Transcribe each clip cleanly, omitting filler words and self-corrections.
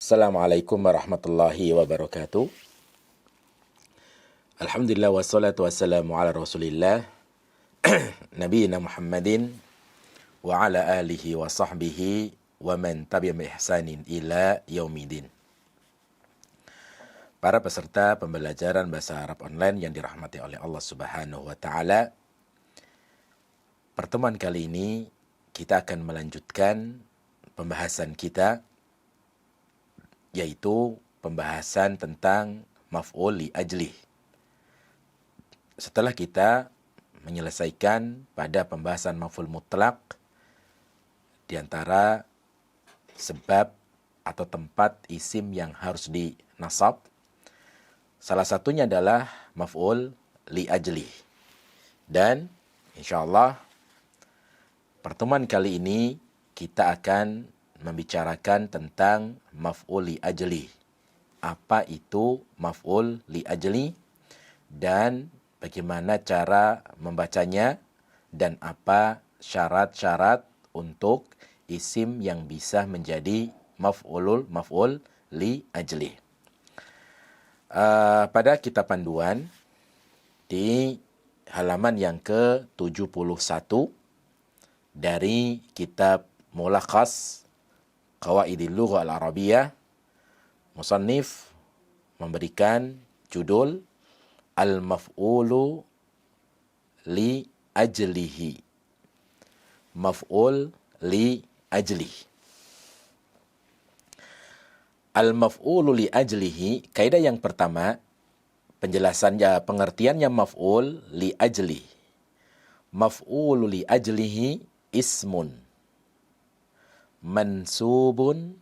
Assalamualaikum warahmatullahi wabarakatuh. Alhamdulillah wassalatu wassalamu ala Rasulillah nabiyina Muhammadin wa ala alihi wa sahbihi wa man tabi'ahum bi ihsanin ila yaumidin. Para peserta pembelajaran bahasa Arab online yang dirahmati oleh Allah Subhanahu wa taala. Pertemuan kali ini kita akan melanjutkan pembahasan kita, yaitu pembahasan tentang maf'ul li ajlih. Setelah kita menyelesaikan pada pembahasan maf'ul mutlak di antara sebab atau tempat isim yang harus dinasab, salah satunya adalah maf'ul li ajlih. Dan insyaallah pertemuan kali ini kita akan membicarakan tentang maf'ul li ajli. Apa itu maf'ul li ajli dan bagaimana cara membacanya dan apa syarat-syarat untuk isim yang bisa menjadi maf'ul li ajli. Pada kitab panduan di halaman yang ke-71 dari kitab Mulakhas Qawaidil Lughah Al-Arabiyah, musannif memberikan judul Al-Maf'ulu li ajlihi. Maf'ul li ajlih. Al-Maf'ulu li ajlihi, kaidah yang pertama, penjelasannya, pengertiannya maf'ul li ajlih. Maf'ulu li ajlihi ismun mansubun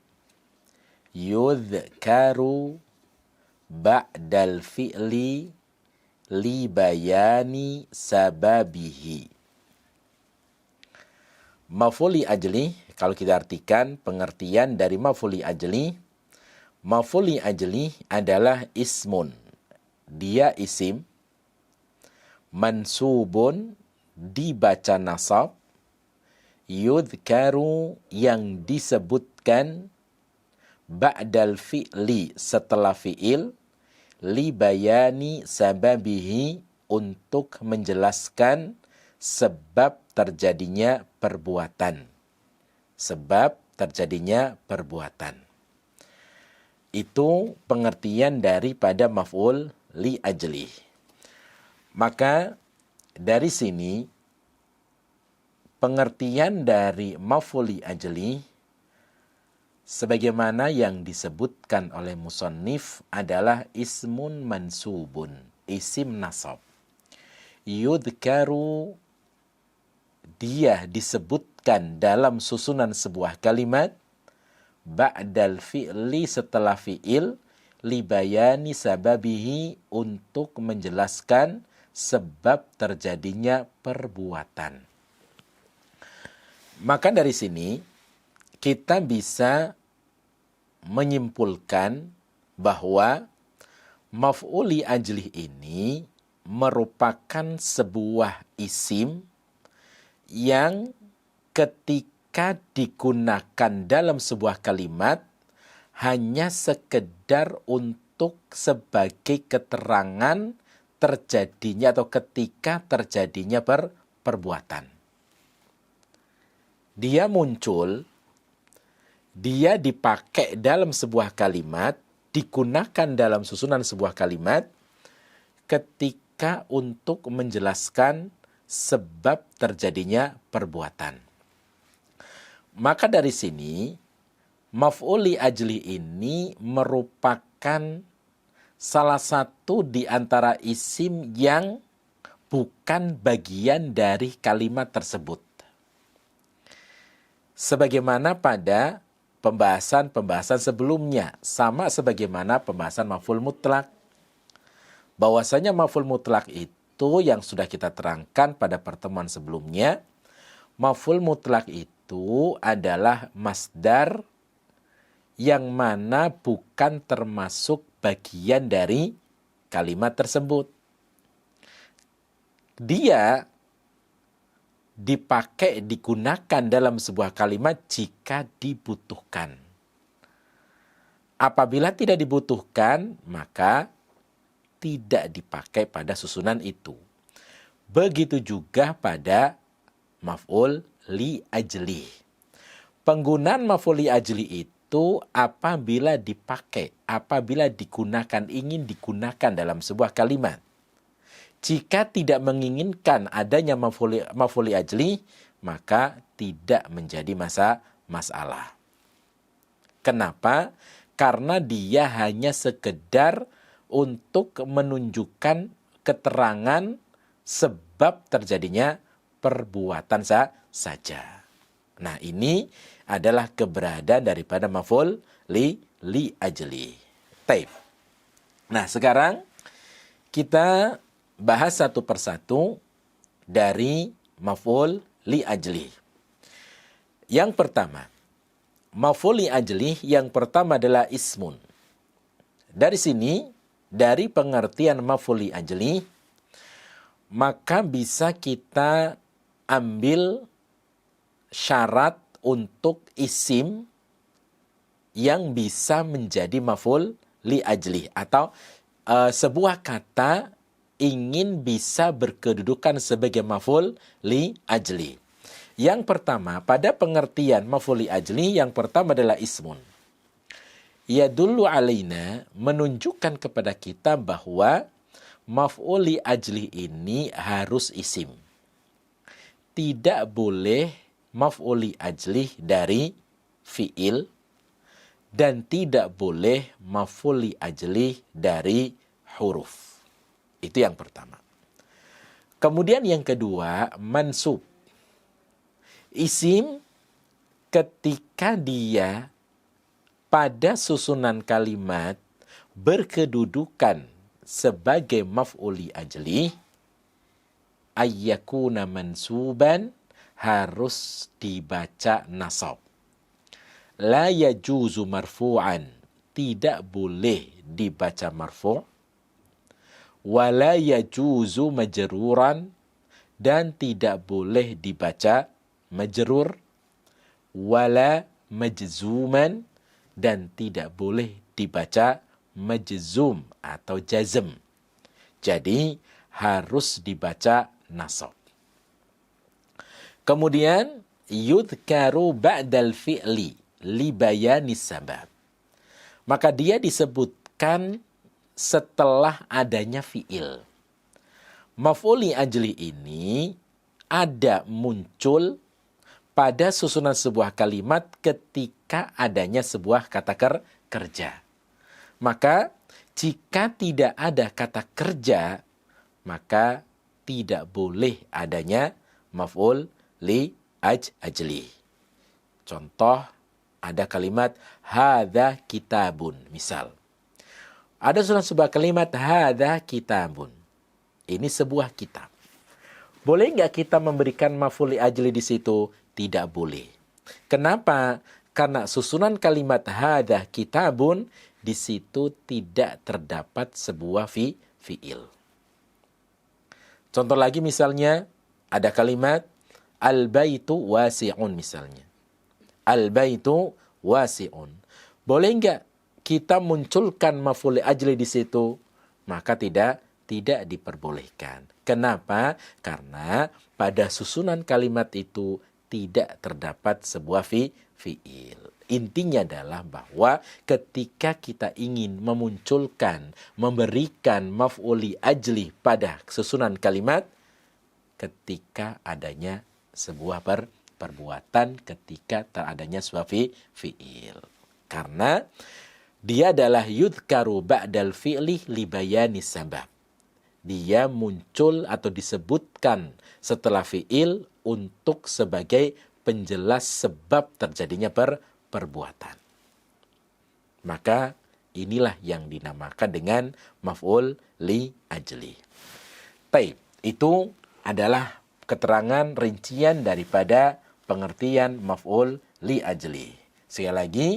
yudhkaru ba'dal fi'li li bayani sababihi. Maf'ul li ajli, kalau kita artikan pengertian dari maf'ul li ajli adalah ismun. Dia isim, mansubun dibaca nasab, yudhkaru yang disebutkan, ba'dal fi'li setelah fi'il, li bayani sababihi untuk menjelaskan sebab terjadinya perbuatan. Sebab terjadinya perbuatan. Itu pengertian daripada maf'ul li ajli. Maka dari sini pengertian dari maf'ul li ajli sebagaimana yang disebutkan oleh musannif adalah ismun mansubun, isim nasab. Yudhkaru, dia disebutkan dalam susunan sebuah kalimat, ba'dal fi'li setelah fi'il, li bayani sababihi untuk menjelaskan sebab terjadinya perbuatan. Maka dari sini kita bisa menyimpulkan bahwa maf'ul li ajlih ini merupakan sebuah isim yang ketika digunakan dalam sebuah kalimat hanya sekedar untuk sebagai keterangan terjadinya atau ketika terjadinya perbuatan. Dia muncul, dia dipakai dalam sebuah kalimat, digunakan dalam susunan sebuah kalimat ketika untuk menjelaskan sebab terjadinya perbuatan. Maka dari sini, maf'ul li ajli ini merupakan salah satu di antara isim yang bukan bagian dari kalimat tersebut. Sebagaimana pada pembahasan sebelumnya, sama sebagaimana pembahasan maf'ul mutlak. Bahwasanya maf'ul mutlak itu yang sudah kita terangkan pada pertemuan sebelumnya, maf'ul mutlak itu adalah masdar yang mana bukan termasuk bagian dari kalimat tersebut. Dia dipakai, digunakan dalam sebuah kalimat jika dibutuhkan. Apabila tidak dibutuhkan, maka tidak dipakai pada susunan itu. Begitu juga pada maf'ul li ajli. Penggunaan maf'ul li ajli itu apabila dipakai, apabila digunakan, ingin digunakan dalam sebuah kalimat. Jika tidak menginginkan adanya maf'ul li ajli, maka tidak menjadi masalah. Kenapa? Karena dia hanya sekedar untuk menunjukkan keterangan sebab terjadinya perbuatan saja. Nah, ini adalah keberadaan daripada maf'ul li ajli. Taib. Nah, sekarang kita bahas satu persatu dari maf'ul li ajli. Yang pertama, maf'ul li ajli yang pertama adalah ismun. Dari sini, dari pengertian maf'ul li ajli, maka bisa kita ambil syarat untuk isim yang bisa menjadi maf'ul li ajli, atau sebuah kata ingin bisa berkedudukan sebagai maf'ul li ajli. Yang pertama, pada pengertian maf'ul li ajli, yang pertama adalah ismun. Yadullu alaina, menunjukkan kepada kita bahwa maf'ul li ajli ini harus isim. Tidak boleh maf'ul li ajli dari fi'il, dan tidak boleh maf'ul li ajli dari huruf. Itu yang pertama. Kemudian yang kedua, mansub. Isim ketika dia pada susunan kalimat berkedudukan sebagai maf'ul li ajli, ayyakuna mansuban, harus dibaca nasab. La yajuzu marfu'an, tidak boleh dibaca marfu'. Wala yajuzu majruran, dan tidak boleh dibaca majrur. Wala majzuman, dan tidak boleh dibaca majzum atau jazm. Jadi harus dibaca nasab. Kemudian yudhkaru ba'dal fi'li li bayanis sabab. Maka dia disebutkan setelah adanya fi'il. Maf'ul li ajli ini ada muncul pada susunan sebuah kalimat ketika adanya sebuah kata kerja. Maka jika tidak ada kata kerja, maka tidak boleh adanya maf'ul li ajli. Contoh, ada kalimat hadza kitabun, misal. Ada sebuah kalimat hadza kitabun. Ini sebuah kitab. Boleh nggak kita memberikan maf'ul li ajli di situ? Tidak boleh. Kenapa? Karena susunan kalimat hadza kitabun di situ tidak terdapat sebuah fi'il. Contoh lagi misalnya ada kalimat al-baitu wasi'un misalnya. Al-baitu wasi'un. Boleh nggak kita munculkan maf'ul li ajli di situ? Maka tidak diperbolehkan. Kenapa? Karena pada susunan kalimat itu tidak terdapat sebuah fi'il. Intinya adalah bahwa ketika kita ingin memunculkan, memberikan maf'ul li ajli pada susunan kalimat, ketika adanya sebuah perbuatan, ketika tak adanya sebuah fi'il. Karena dia adalah yudhkaru ba'dal fi'li li bayanis sabab. Dia muncul atau disebutkan setelah fi'il untuk sebagai penjelas sebab terjadinya perbuatan. Maka inilah yang dinamakan dengan maf'ul li ajli. Taib, itu adalah keterangan rincian daripada pengertian maf'ul li ajli. Sekali lagi,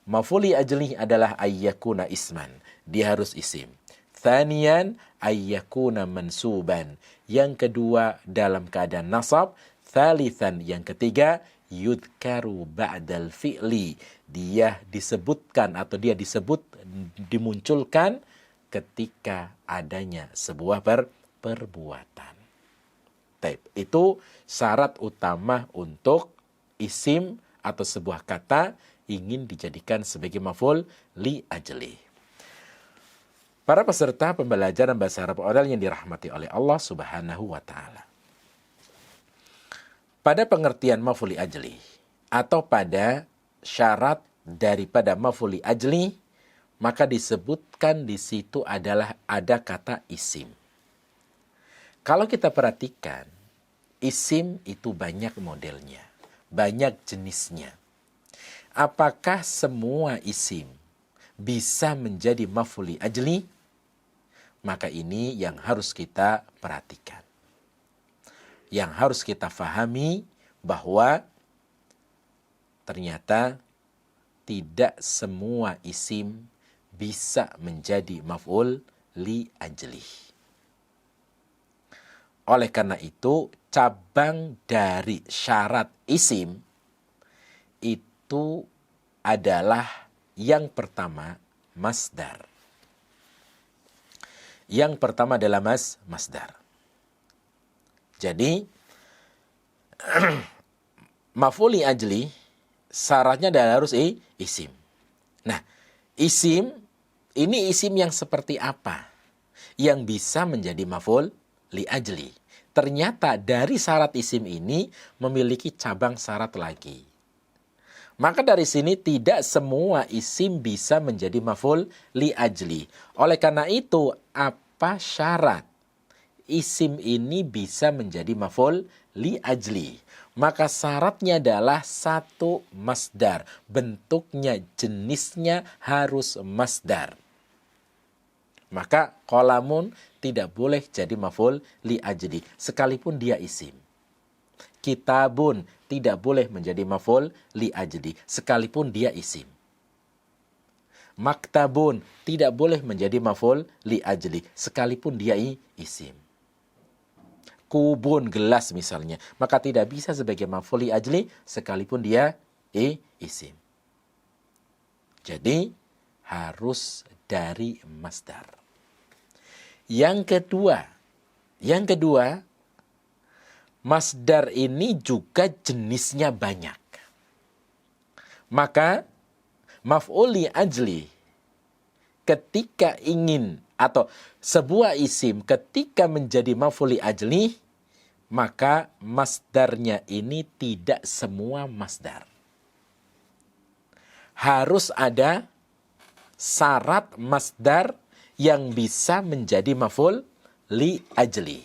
maf'ul li ajli adalah ayyakuna isman. Dia harus isim. Thaniyan ayyakuna mansuban. Yang kedua dalam keadaan nasab. Thalithan, yang ketiga, yudhkaru ba'dal fi'li. dia disebutkan atau dia disebut dimunculkan ketika adanya sebuah perbuatan. Taib. Itu syarat utama untuk isim atau sebuah kata ingin dijadikan sebagai maf'ul li ajli. Para peserta pembelajaran bahasa Arab oral yang dirahmati oleh Allah Subhanahu wa taala. Pada pengertian maf'ul li ajli atau pada syarat daripada maf'ul li ajli, maka disebutkan di situ adalah ada kata isim. Kalau kita perhatikan, isim itu banyak modelnya, banyak jenisnya. Apakah semua isim bisa menjadi maf'ul li ajli? Maka ini yang harus kita perhatikan. Yang harus kita fahami bahwa ternyata tidak semua isim bisa menjadi maf'ul li ajli. Oleh karena itu, cabang dari syarat isim itu adalah yang pertama masdar. Yang pertama adalah masdar. Jadi, maf'ul li ajli syaratnya adalah harus isim. Nah, isim, ini isim yang seperti apa? Yang bisa menjadi maf'ul li ajli. Ternyata dari syarat isim ini memiliki cabang syarat lagi. Maka dari sini tidak semua isim bisa menjadi maf'ul li ajli. Oleh karena itu, apa syarat isim ini bisa menjadi maf'ul li ajli? Maka syaratnya adalah satu masdar. Bentuknya, jenisnya harus masdar. Maka qalamun tidak boleh jadi maf'ul li ajli, sekalipun dia isim. Kitabun tidak boleh menjadi maf'ul li ajli, sekalipun dia isim. Maktabun tidak boleh menjadi maf'ul li ajli, sekalipun dia isim. Kubun, gelas misalnya, maka tidak bisa sebagai maf'ul li ajli sekalipun dia isim. Jadi harus dari masdar. Yang kedua, masdar ini juga jenisnya banyak. Maka maf'ul li ajli ketika ingin atau sebuah isim ketika menjadi maf'ul li ajli, maka masdarnya ini tidak semua masdar. Harus ada syarat masdar yang bisa menjadi maf'ul li ajli.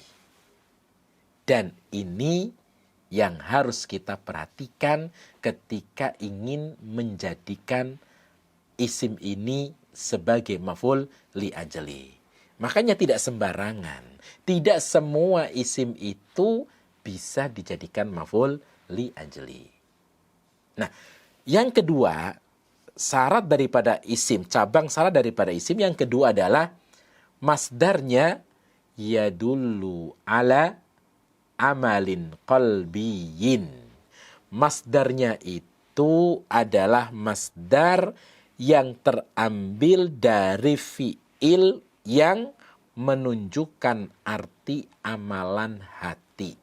Dan ini yang harus kita perhatikan ketika ingin menjadikan isim ini sebagai maf'ul li ajli. Makanya tidak sembarangan. Tidak semua isim itu bisa dijadikan maf'ul li ajli. Nah, yang kedua, syarat daripada isim, cabang syarat daripada isim yang kedua adalah masdarnya yadullu ala amalin qalbiyin. Masdarnya itu adalah masdar yang terambil dari fi'il yang menunjukkan arti amalan hati.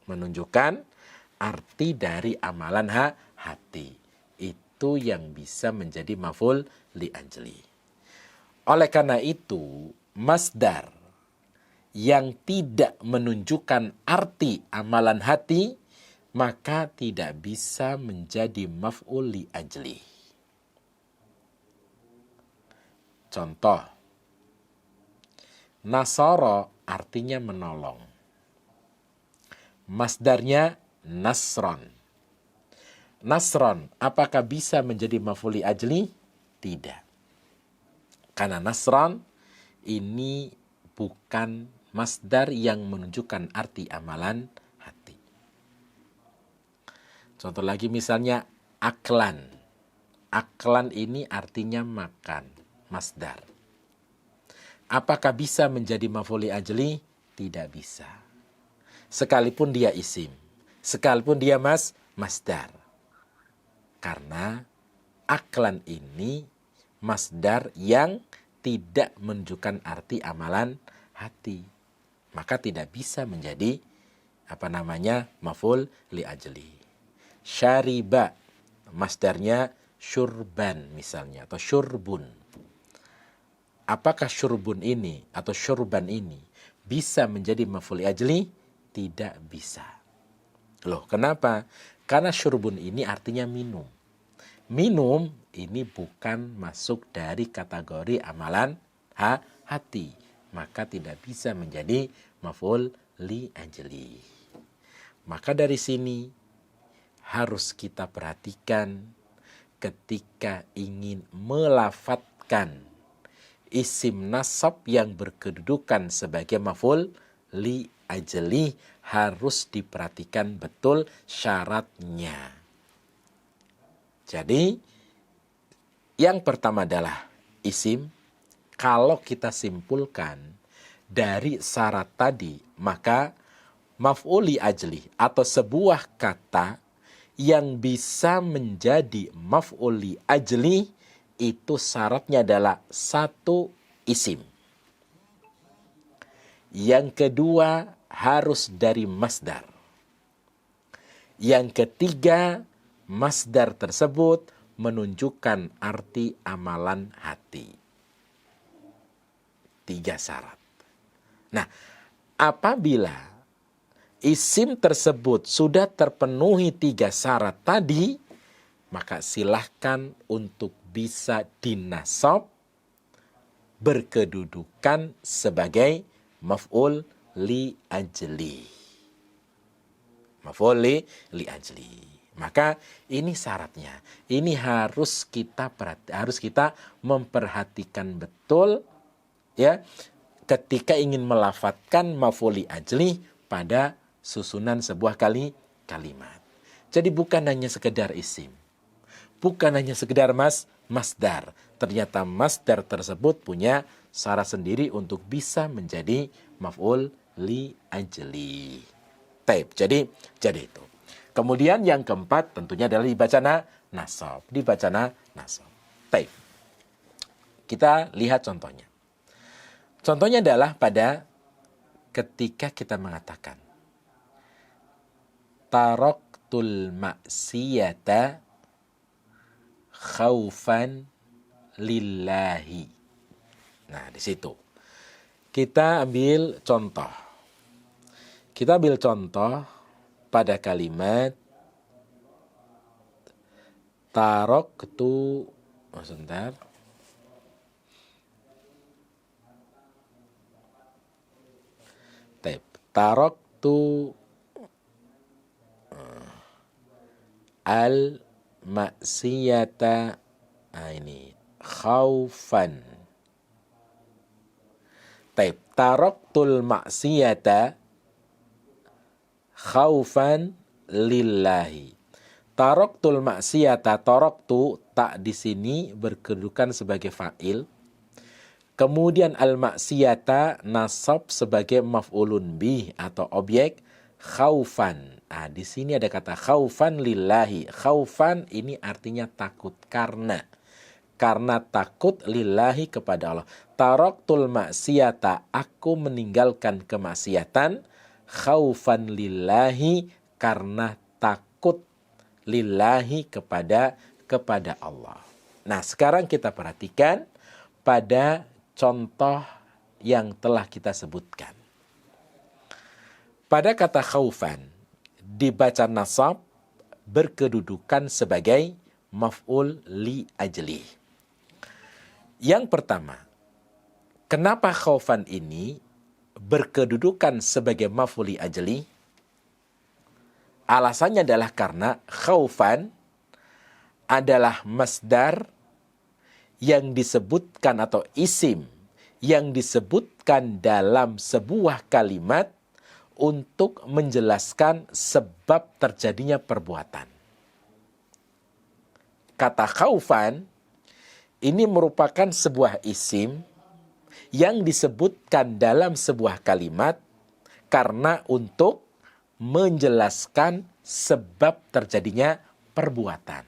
Menunjukkan arti dari amalan hati. Itu yang bisa menjadi maf'ul li ajli. Oleh karena itu, masdar yang tidak menunjukkan arti amalan hati, maka tidak bisa menjadi maf'ul li ajli. Contoh, nasara artinya menolong. Masdarnya nasron. Nasron, apakah bisa menjadi maf'ul li ajli? Tidak. Karena nasron ini bukan masdar yang menunjukkan arti amalan hati. Contoh lagi misalnya aklan. Aklan ini artinya makan. Masdar. Apakah bisa menjadi maf'ul li ajli? Tidak bisa. Sekalipun dia isim. Sekalipun dia masdar. Karena aklan ini masdar yang tidak menunjukkan arti amalan hati. Maka tidak bisa menjadi maf'ul li ajli. Syariba, masdarnya syurban misalnya, atau syurbun. Apakah syurbun ini atau syurban ini bisa menjadi maf'ul li ajli? Tidak bisa. Loh, kenapa? Karena syurbun ini artinya minum. Minum ini bukan masuk dari kategori amalan hati. Maka tidak bisa menjadi maf'ul li ajli. Maka dari sini harus kita perhatikan ketika ingin melafatkan isim nasab yang berkedudukan sebagai maf'ul li ajli, harus diperhatikan betul syaratnya. Jadi yang pertama adalah isim. Kalau kita simpulkan dari syarat tadi, maka maf'ul li ajli atau sebuah kata yang bisa menjadi maf'ul li ajli itu syaratnya adalah satu, isim. Yang kedua harus dari masdar. Yang ketiga, masdar tersebut menunjukkan arti amalan hati. 3 syarat. Nah, apabila isim tersebut sudah terpenuhi 3 syarat tadi, maka silahkan untuk bisa dinasab berkedudukan sebagai maf'ul li ajli. Maf'ul li ajli. Maka ini syaratnya. Ini harus kita memperhatikan betul, ya, ketika ingin melafatkan maf'ul li ajli pada susunan sebuah kalimat. Jadi bukan hanya sekedar isim. Bukan hanya sekedar masdar. Ternyata masdar tersebut punya syarat sendiri untuk bisa menjadi maf'ul li ajli. Taib. Jadi itu. Kemudian yang keempat tentunya adalah dibaca nasab. Dibaca nasab. Taib. Kita lihat contohnya. Contohnya adalah pada ketika kita mengatakan taraktul maksiyata khaufan lillahi. Nah, di situ kita ambil contoh. Kita ambil contoh pada kalimat taraktu, sebentar. Taraktu al-maksiyata, ini khaufan. Taraktul maksiyata khaufan lillahi. Taraktul maksiyata, taraktu, tak di sini berkedudukan sebagai fa'il. Kemudian al-maksiyata nasab sebagai maf'ulun bih atau objek khaufan. Nah, di sini ada kata khaufan lillahi. Khaufan ini artinya takut karena takut lillahi kepada Allah. Taraktul maksiyata, aku meninggalkan kemaksiatan, khaufan lillahi, karena takut lillahi kepada Allah. Nah, sekarang kita perhatikan pada contoh yang telah kita sebutkan. Pada kata khaufan dibaca nasab berkedudukan sebagai maf'ul li ajli. Yang pertama, kenapa khaufan ini berkedudukan sebagai maf'ul li ajli? Alasannya adalah karena khaufan adalah masdar yang disebutkan atau isim yang disebutkan dalam sebuah kalimat untuk menjelaskan sebab terjadinya perbuatan. Kata khaufan ini merupakan sebuah isim yang disebutkan dalam sebuah kalimat karena untuk menjelaskan sebab terjadinya perbuatan.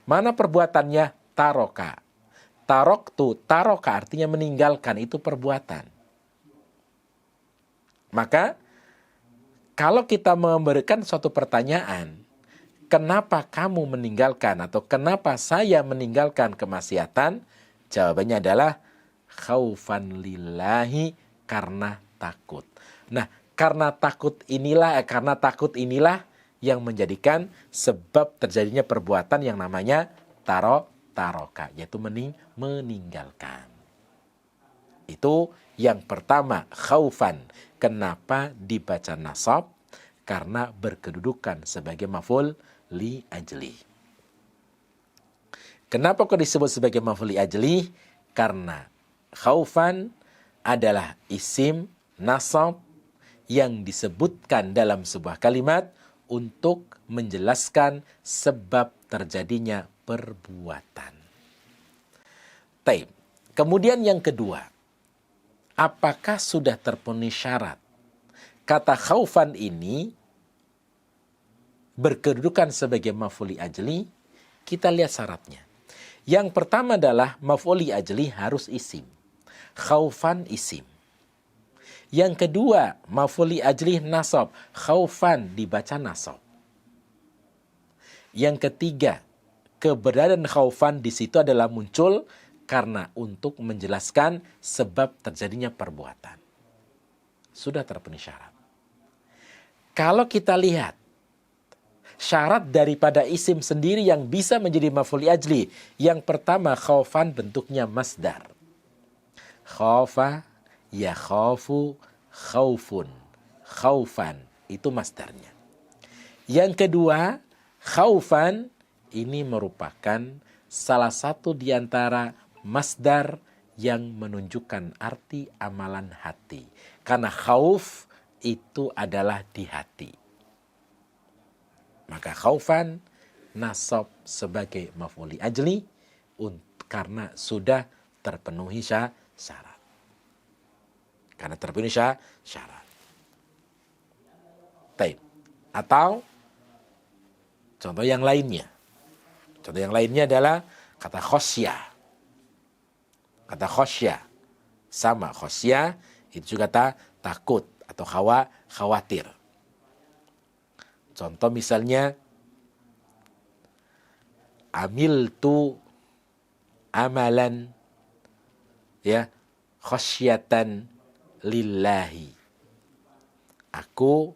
Mana perbuatannya? Taroka. Taroka artinya meninggalkan, itu perbuatan. Maka kalau kita memberikan suatu pertanyaan, kenapa kamu meninggalkan atau kenapa saya meninggalkan kemaksiatan? Jawabannya adalah khaufan lillahi, karena takut. Nah, karena takut inilah yang menjadikan sebab terjadinya perbuatan yang namanya taroka, yaitu meninggalkan. Itu yang pertama, khaufan. Kenapa dibaca nasab? Karena berkedudukan sebagai maf'ul li ajli. Kenapa kok disebut sebagai maf'ul li ajli? Karena khaufan adalah isim nasab yang disebutkan dalam sebuah kalimat untuk menjelaskan sebab terjadinya perbuatan. Taib. Kemudian yang kedua, apakah sudah terpenuhi syarat? Kata khaufan ini berkedudukan sebagai maf'ul li ajli. Kita lihat syaratnya. Yang pertama adalah maf'ul li ajli harus isim. Khaufan isim. Yang kedua, maf'ul li ajli nasab. Khaufan dibaca nasab. Yang ketiga, keberadaan khaufan di situ adalah muncul karena untuk menjelaskan sebab terjadinya perbuatan. Sudah terpenuhi syarat. Kalau kita lihat syarat daripada isim sendiri yang bisa menjadi maf'ul li ajli, yang pertama khaufan bentuknya masdar. Khaufa, yakhafu, khaufun, khaufan, itu masdarnya. Yang kedua, khaufan ini merupakan salah satu di antara masdar yang menunjukkan arti amalan hati. Karena khauf itu adalah di hati. Maka khaufan nasab sebagai maf'ul li ajli karena sudah terpenuhi syarat. Karena terpenuhi syarat. Taib. Atau contoh yang lainnya. Contoh yang lainnya adalah kata khosyah. Kata khosyah. Sama khosyah itu juga takut atau khawatir. Contoh misalnya amiltu amalan ya khasyatan lillahi. Aku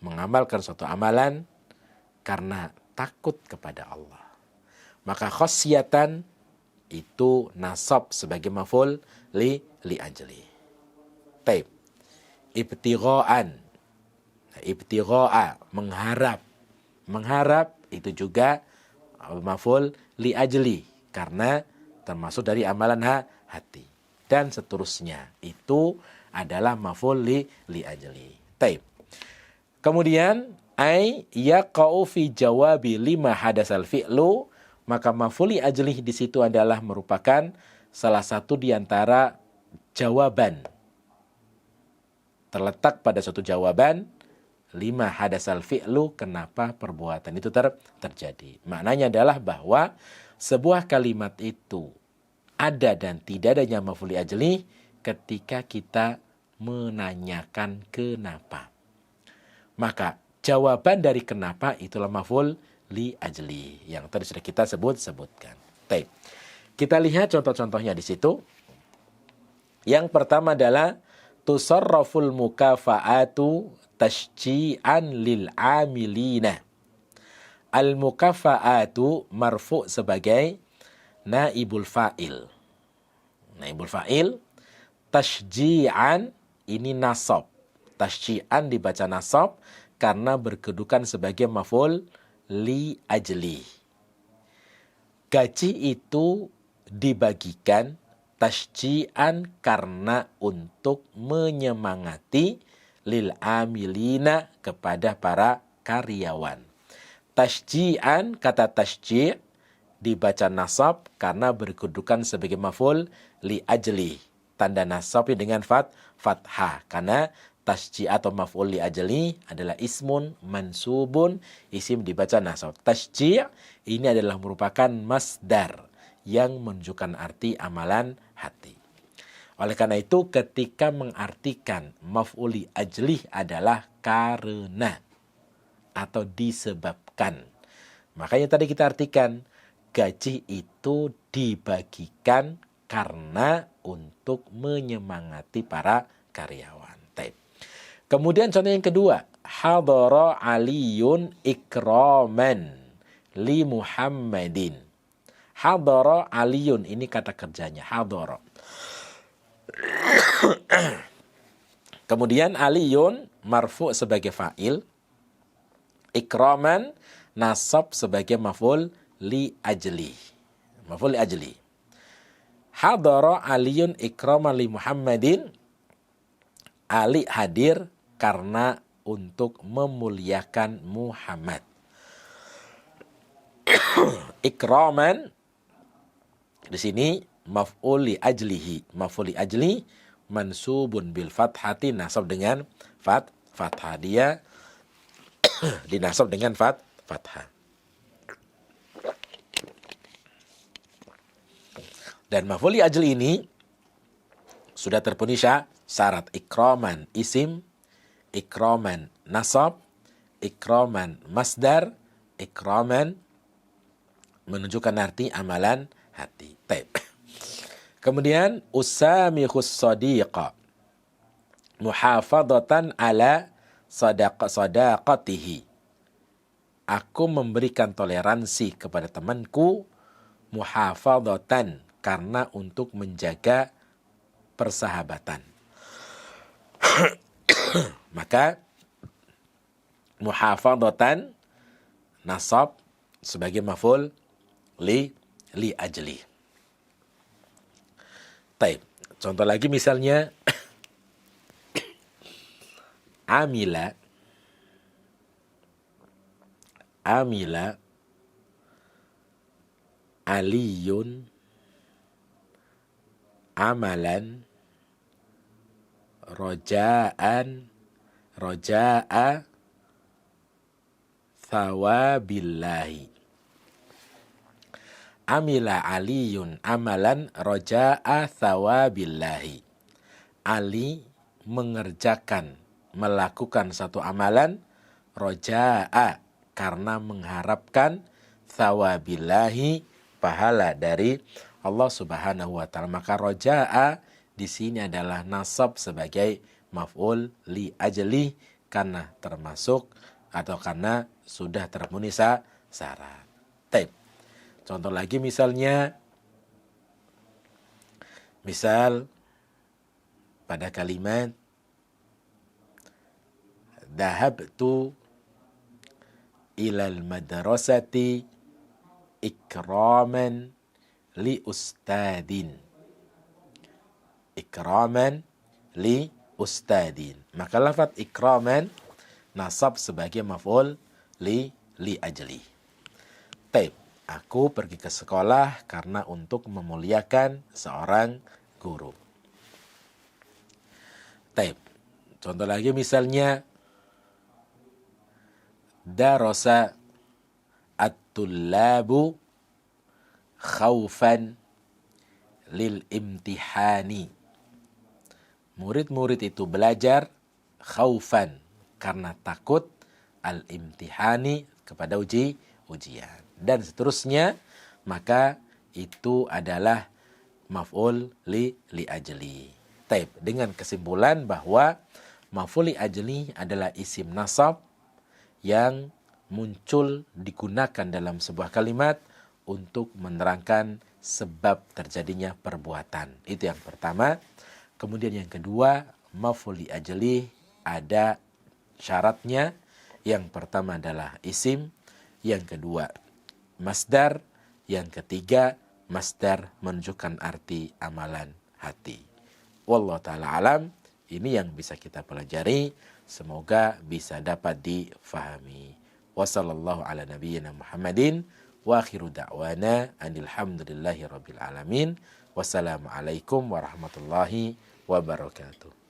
mengamalkan suatu amalan karena takut kepada Allah. Maka khasyatan itu nasab sebagai maf'ul li ajli. Taib. Ibtigha'an. Ibtigha'a, mengharap. Mengharap itu juga maf'ul li ajli karena termasuk dari amalan hati. Dan seterusnya. Itu adalah maf'ul li ajli. Taib. Kemudian ai yaqa'u fi jawabi lima hadasal fi'lu, maka maf'ul li ajli di situ adalah merupakan salah satu di antara jawaban. Terletak pada suatu jawaban lima hadasal fi'lu, kenapa perbuatan itu terjadi. Maknanya adalah bahwa sebuah kalimat itu ada dan tidak adanya maf'ul li ajli ketika kita menanyakan kenapa. Maka jawaban dari kenapa itulah maf'ul li ajli yang tadi sudah kita sebutkan. Baik. Kita lihat contoh-contohnya di situ. Yang pertama adalah tusarraful mukafa'atu tashji'an lil amilina. Al mukafa'atu marfu' sebagai naibul fa'il. Naibul fa'il. Tashji'an ini nasab. Tashji'an dibaca nasab karena berkedudukan sebagai maf'ul li ajli. Gaji itu dibagikan tashji'an karena untuk menyemangati lil amilina kepada para karyawan. Tashji'an, kata tashji' dibaca nasab karena berkedudukan sebagai maf'ul li ajli. Tanda nasabnya dengan fathah karena Tasji atau maf'ul li ajli adalah ismun mansubun, isim dibaca nasab. Tasji ini adalah merupakan masdar yang menunjukkan arti amalan hati. Oleh karena itu ketika mengartikan maf'ul li ajli adalah karena atau disebabkan. Makanya tadi kita artikan gaji itu dibagikan karena untuk menyemangati para karyawan. Kemudian contoh yang kedua, hadara Aliyun ikraman li Muhammadin. Hadara Aliyun, ini kata kerjanya, hadara. Kemudian Aliyun marfu sebagai fa'il, ikraman nasab sebagai maf'ul li ajli. Maf'ul li ajli. Hadara Aliyun ikraman li Muhammadin. Ali hadir karena untuk memuliakan Muhammad. Ikraman di sini maf'ul li ajlihi. Maf'ul li ajli mansubun bil fathati, nasab dengan fathah. Dia dinasab dengan fathah. Dan maf'ul li ajli ini sudah terpenuhi syarat ikraman isim, ikraman nasab, ikraman masdar, ikraman menunjukkan arti amalan hati. Taib. Kemudian usamikhus sadiqa muhafadatan ala sadaqatihi. Aku memberikan toleransi kepada temanku muhafadatan karena untuk menjaga persahabatan. Maka muhafadatan nasab sebagai maf'ul li ajli. Taib. Contoh lagi misalnya amila aliyun amalan roja'a thawabillahi. Amila aliyun amalan roja'a thawabillahi. Ali melakukan satu amalan roja'a karena mengharapkan thawabillahi, pahala dari Allah Subhanahu wa taala. Maka roja'a di sini adalah nasab sebagai maf'ul li ajli karena termasuk atau karena sudah terpenuhi syarat. Taib. Contoh lagi misalnya, misal pada kalimat dhahabtu ilal madrasati ikraman li ustadin. Ikraman li ustadin. Maka lafaz ikraman nasab sebagai maf'ul li ajli. Taib. Aku pergi ke sekolah karena untuk memuliakan seorang guru. Taib. Contoh lagi misalnya darasa at-tullabu khaufan lil imtihani. Murid-murid itu belajar khaufan karena takut al-imtihani kepada ujian dan seterusnya, maka itu adalah maf'ul li ajli. Taib. Dengan kesimpulan bahwa maf'ul li ajli adalah isim nasab yang muncul digunakan dalam sebuah kalimat untuk menerangkan sebab terjadinya perbuatan. Itu yang pertama. Kemudian yang kedua, maf'ul li ajli ada syaratnya. Yang pertama adalah isim, yang kedua masdar, yang ketiga masdar menunjukkan arti amalan hati. Wallahu ta'ala alam. Ini yang bisa kita pelajari, semoga bisa dapat difahami. Wassallallahu ala nabiyyina Muhammadin wa akhiru da'wana anilhamdulillahi rabbil alamin. Wassalamualaikum warahmatullahi wabarakatuh.